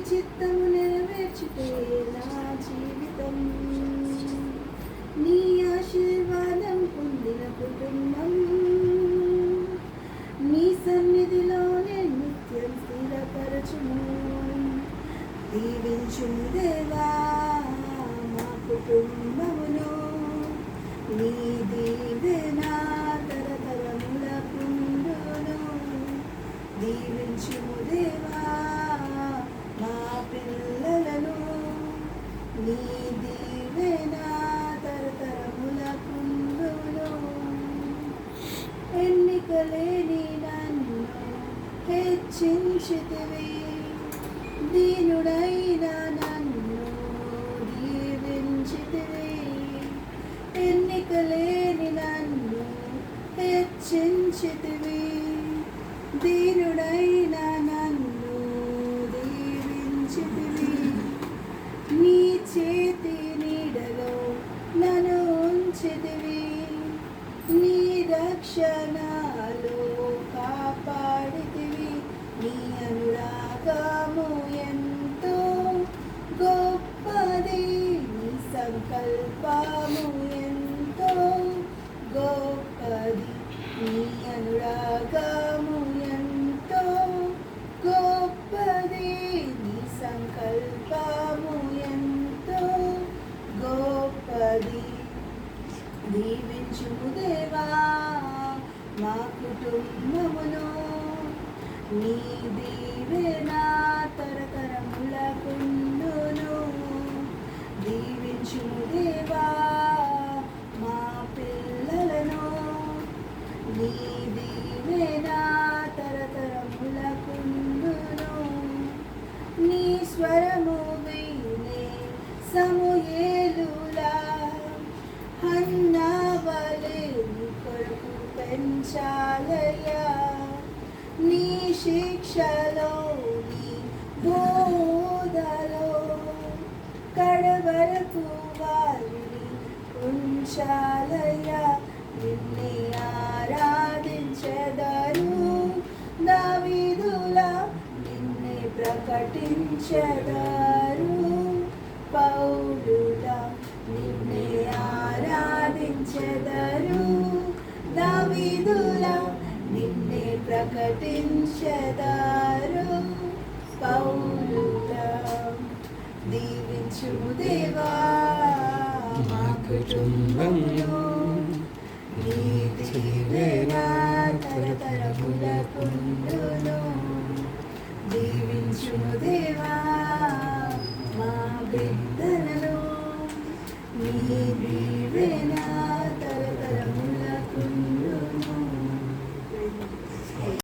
చిత్తము నెరవేర్చితే నా జీవితం, నీ ఆశీర్వాదం పొందిన కుటుంబం, నీ సన్నిధిలోనే నిత్యం స్థిరపరచుము. దీవించుము దేవా మా కుటుంబమును, నీ దీవెన తరతరములకుండును. దీవించుము దేవా మా పిల్లలను, నీ దీవెన తరతరములకుండును. ఎన్నికలేని నన్ను హెచ్చించితివి, దీనుడైన నన్ను దీవించితివి. ఎన్నికలేని నన్ను హెచ్చించితివి, దీనుడైన నన్ను దీవించితివి. నీ చేతి నీడలో నన్ను ఉంచితివి, నీ రక్షణలో కాపాడితివి. నీ అనురాగము ఎంతో గొప్పది, నీ సంకల్పము ఎంతో గొప్పది. నీ అనురాగము ఎంతో గొప్పది, నీ సంకల్పము ఎంతో గొప్పది. దీవించుము దేవా మా కుటుంబమును, నీ దీవెన తరతరములకుండును. దీవించుము దేవా మా పిల్లలను, నీ దీవెన తరతరములకుండును. నీ స్వరము వినే సమూయేలులా హన్నవలే నీ కొరకు పెంచాలయ్యా. నీ శిక్షలో నీ బోధలో కడవరకు వారిని ఉంచాలయ్యా. నిన్నే ఆరాధించెదరు దావీదులా, నిన్నే ప్రకటించెదరు పౌలులా. నిన్నే ఆరాధించెదరు దావీదులా, నిన్నే ప్రకటించెదరు పౌలులా. దీవించుము దేవా మా కుటుంబమును, నీ దీవెన తరతరములకుండును.